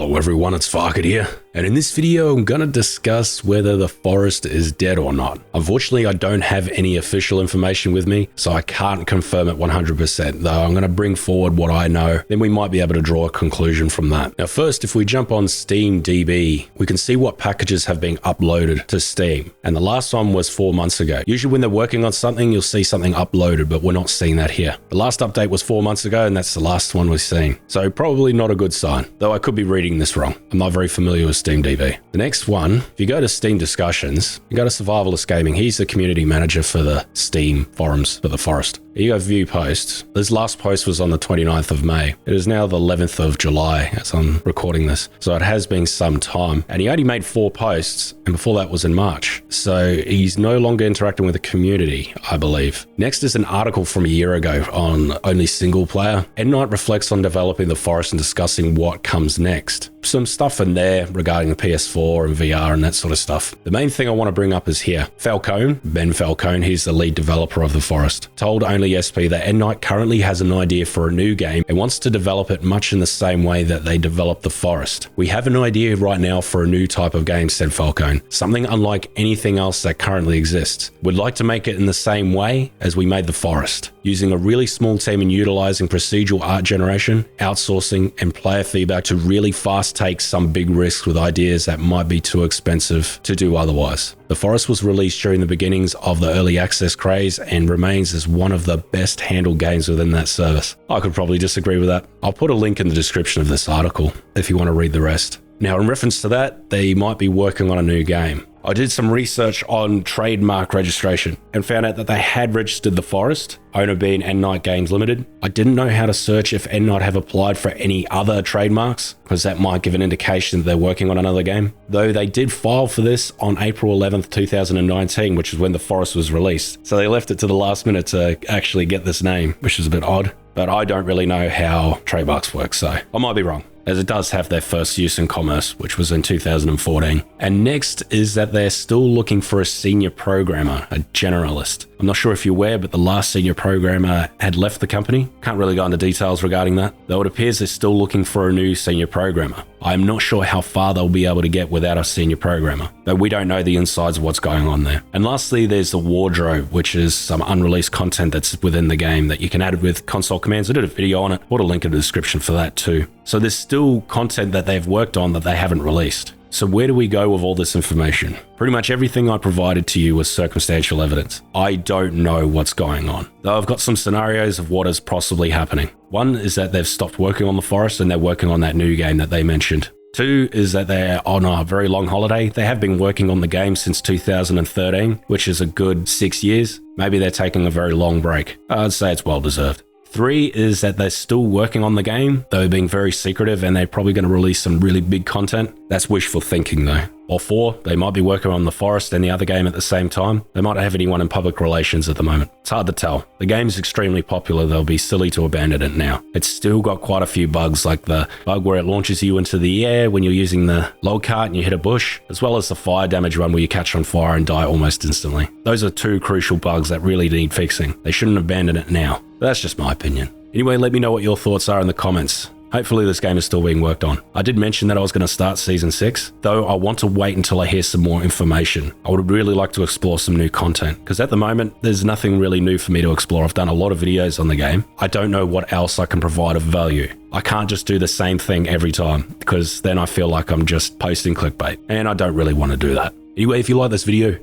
Hello everyone, it's Farket here, and in this video I'm gonna discuss whether the forest is dead or not. Unfortunately, I don't have any official information with me, so I can't confirm it 100%, though I'm gonna bring forward what I know, then we might be able to draw a conclusion from that. Now first, if we jump on SteamDB, we can see what packages have been uploaded to Steam, and the last one was 4 months ago. Usually when they're working on something, you'll see something uploaded, but we're not seeing that here. The last update was 4 months ago, and that's the last one we've seen, so probably not a good sign, though I could be reading this wrong. I'm not very familiar with SteamDB. The next one, if you go to Steam discussions, you go to Survivalist Gaming. He's the community manager for the Steam forums for the forest. You go view posts. This last post was on the 29th of May. It is now the 11th of July as I'm recording this. So it has been some time, and he only made 4 posts, and before that was in March. So he's no longer interacting with the community, I believe. Next is an article from a year ago on only single player. N-Night reflects on developing the forest and discussing what comes next. Some stuff in there regarding the PS4 and VR and that sort of stuff. The main thing I want to bring up is here. Falcone, Ben Falcone, he's the lead developer of the forest, told Only SP that N-Night currently has an idea for a new game and wants to develop it much in the same way that they developed the forest. We have an idea right now for a new type of game, said Falcone, something unlike anything else that currently exists. We'd like to make it in the same way as we made the forest, using a really small team and utilizing procedural art generation, outsourcing, and player feedback to really fast take some big risks with ideas that might be too expensive to do otherwise. The Forest was released during the beginnings of the early access craze and remains as one of the best handled games within that service. I could probably disagree with that. I'll put a link in the description of this article if you want to read the rest. Now, in reference to that, they might be working on a new game. I did some research on trademark registration and found out that they had registered the forest, owner being N-Night Games Limited. I didn't know how to search if N-Night have applied for any other trademarks, because that might give an indication that they're working on another game. Though they did file for this on April 11th, 2019, which is when the forest was released. So they left it to the last minute to actually get this name, which is a bit odd. But I don't really know how trademarks work, so I might be wrong, as it does have their first use in commerce, which was in 2014. And next is that they're still looking for a senior programmer, a generalist. I'm not sure if you're aware, but the last senior programmer had left the company. Can't really go into details regarding that, though it appears they're still looking for a new senior programmer. I'm not sure how far they'll be able to get without a senior programmer, though we don't know the insides of what's going on there. And lastly, there's the wardrobe, which is some unreleased content that's within the game that you can add with console commands. I did a video on it. Put a link in the description for that too. So there's still content that they've worked on that they haven't released. So where do we go with all this information? Pretty much everything I provided to you was circumstantial evidence. I don't know what's going on, though I've got some scenarios of what is possibly happening. One is that they've stopped working on the forest and they're working on that new game that they mentioned. 2 is that they're on a very long holiday. They have been working on the game since 2013, which is a good 6 years. Maybe they're taking a very long break. I'd say it's well deserved. 3 is that they're still working on the game, though being very secretive, and they're probably going to release some really big content. That's wishful thinking though. Or 4, they might be working on the forest and the other game at the same time. They might not have anyone in public relations at the moment. It's hard to tell. The game's extremely popular. They'll be silly to abandon it now. It's still got quite a few bugs, like the bug where it launches you into the air when you're using the log cart and you hit a bush, as well as the fire damage one where you catch on fire and die almost instantly. Those are 2 crucial bugs that really need fixing. They shouldn't abandon it now. But that's just my opinion. Anyway, let me know what your thoughts are in the comments. Hopefully this game is still being worked on. I did mention that I was going to start Season 6, though I want to wait until I hear some more information. I would really like to explore some new content, because at the moment, there's nothing really new for me to explore. I've done a lot of videos on the game. I don't know what else I can provide of value. I can't just do the same thing every time, because then I feel like I'm just posting clickbait, and I don't really want to do that. Anyway, if you like this video,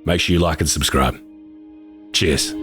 make sure you like and subscribe. Cheers.